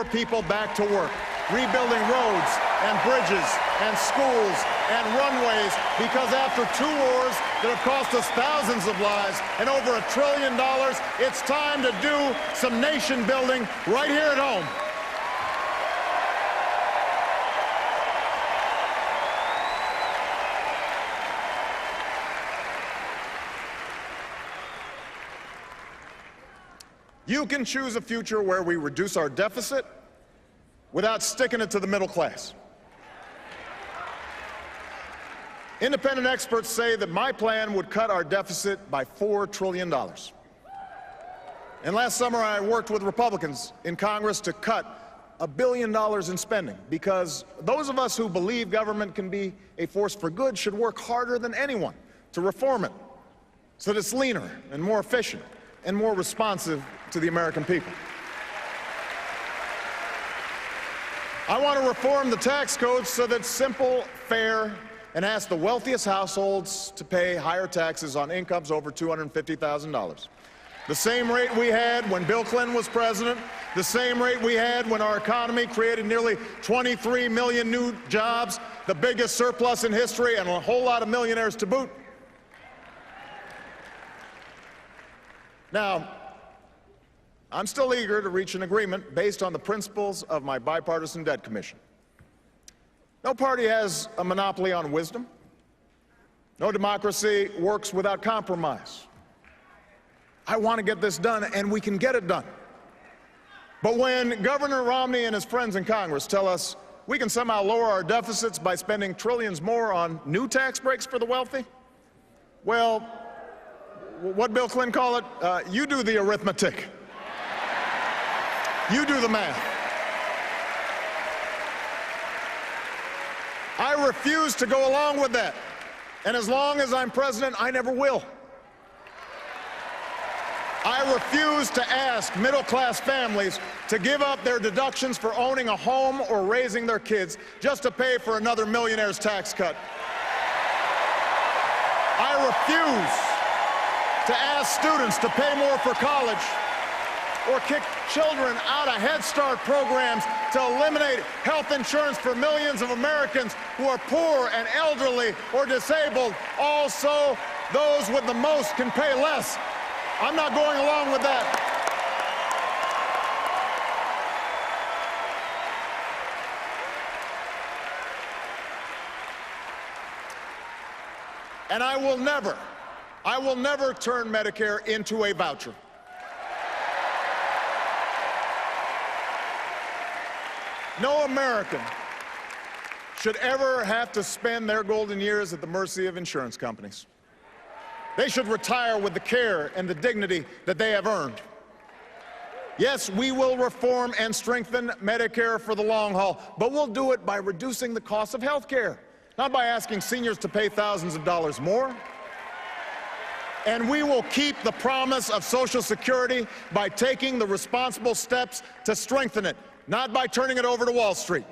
more people back to work, rebuilding roads and bridges and schools and runways, because after 2 wars that have cost us thousands of lives and over $1 trillion, it's time to do some nation building right here at home. You can choose a future where we reduce our deficit without sticking it to the middle class. Independent experts say that my plan would cut our deficit by $4 trillion. And last summer, I worked with Republicans in Congress to cut $1 billion in spending, because those of us who believe government can be a force for good should work harder than anyone to reform it so that it's leaner and more efficient and more responsive to the American people. I want to reform the tax code so that it's simple, fair, and ask the wealthiest households to pay higher taxes on incomes over $250,000. The same rate we had when Bill Clinton was president, the same rate we had when our economy created nearly 23 million new jobs, the biggest surplus in history, and a whole lot of millionaires to boot. Now, I'm still eager to reach an agreement based on the principles of my bipartisan debt commission. No party has a monopoly on wisdom. No democracy works without compromise. I want to get this done, and we can get it done. But when Governor Romney and his friends in Congress tell us we can somehow lower our deficits by spending trillions more on new tax breaks for the wealthy, well, what Bill Clinton call it? You do the arithmetic. You do the math. I refuse to go along with that. And as long as I'm president, I never will. I refuse to ask middle-class families to give up their deductions for owning a home or raising their kids just to pay for another millionaire's tax cut. I refuse to ask students to pay more for college or kick children out of Head Start programs to eliminate health insurance for millions of Americans who are poor and elderly or disabled. Also, those with the most can pay less. I'm not going along with that. And I will never turn Medicare into a voucher. No American should ever have to spend their golden years at the mercy of insurance companies. They should retire with the care and the dignity that they have earned. Yes, we will reform and strengthen Medicare for the long haul, but we'll do it by reducing the cost of health care, not by asking seniors to pay thousands of dollars more. And we will keep the promise of Social Security by taking the responsible steps to strengthen it, not by turning it over to Wall Street.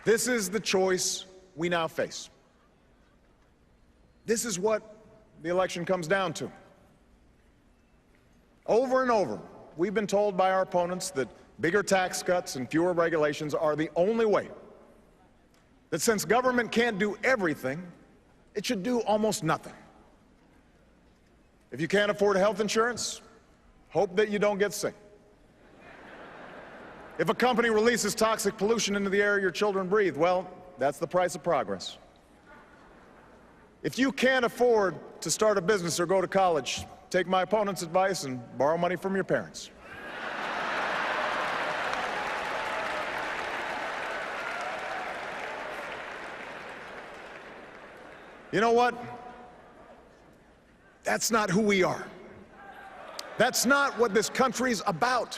This is the choice we now face. This is what the election comes down to. Over and over, we've been told by our opponents that bigger tax cuts and fewer regulations are the only way. That since government can't do everything, it should do almost nothing. If you can't afford health insurance, hope that you don't get sick. If a company releases toxic pollution into the air your children breathe, well, that's the price of progress. If you can't afford to start a business or go to college, take my opponent's advice and borrow money from your parents. You know what? That's not who we are. That's not what this country's about.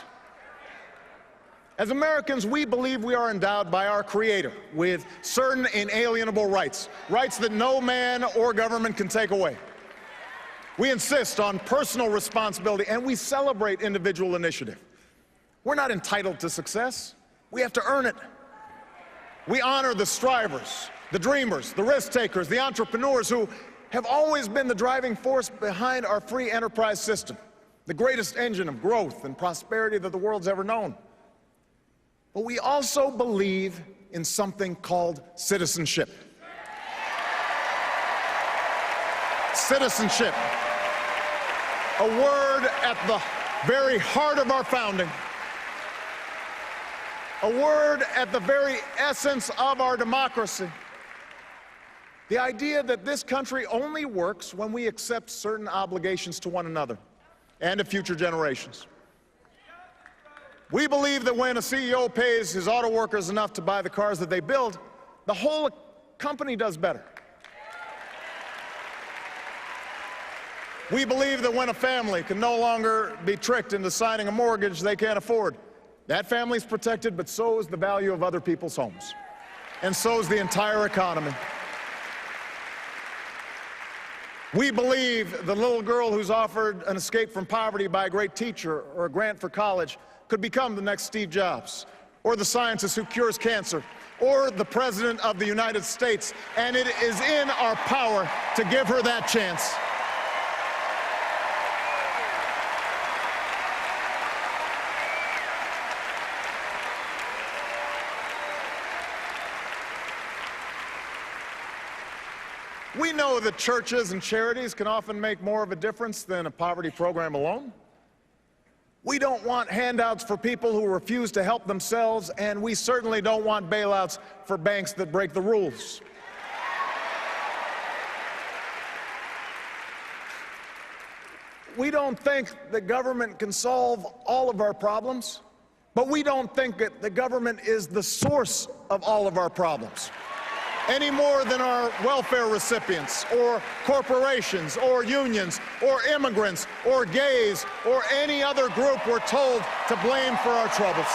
As Americans, we believe we are endowed by our Creator with certain inalienable rights, rights that no man or government can take away. We insist on personal responsibility, and we celebrate individual initiative. We're not entitled to success. We have to earn it. We honor the strivers the dreamers, the risk takers, the entrepreneurs who have always been the driving force behind our free enterprise system, the greatest engine of growth and prosperity that the world's ever known. But we also believe in something called citizenship. Citizenship, a word at the very heart of our founding, a word at the very essence of our democracy. The idea that this country only works when we accept certain obligations to one another and to future generations. We believe that when a CEO pays his auto workers enough to buy the cars that they build, the whole company does better. We believe that when a family can no longer be tricked into signing a mortgage they can't afford, that family's protected, but so is the value of other people's homes. And so is the entire economy. We believe the little girl who's offered an escape from poverty by a great teacher or a grant for college could become the next Steve Jobs, or the scientist who cures cancer, or the President of the United States, and it is in our power to give her that chance. We know that churches and charities can often make more of a difference than a poverty program alone. We don't want handouts for people who refuse to help themselves, and we certainly don't want bailouts for banks that break the rules. We don't think that government can solve all of our problems, but we don't think that the government is the source of all of our problems, any more than our welfare recipients, or corporations, or unions, or immigrants, or gays, or any other group we're told to blame for our troubles.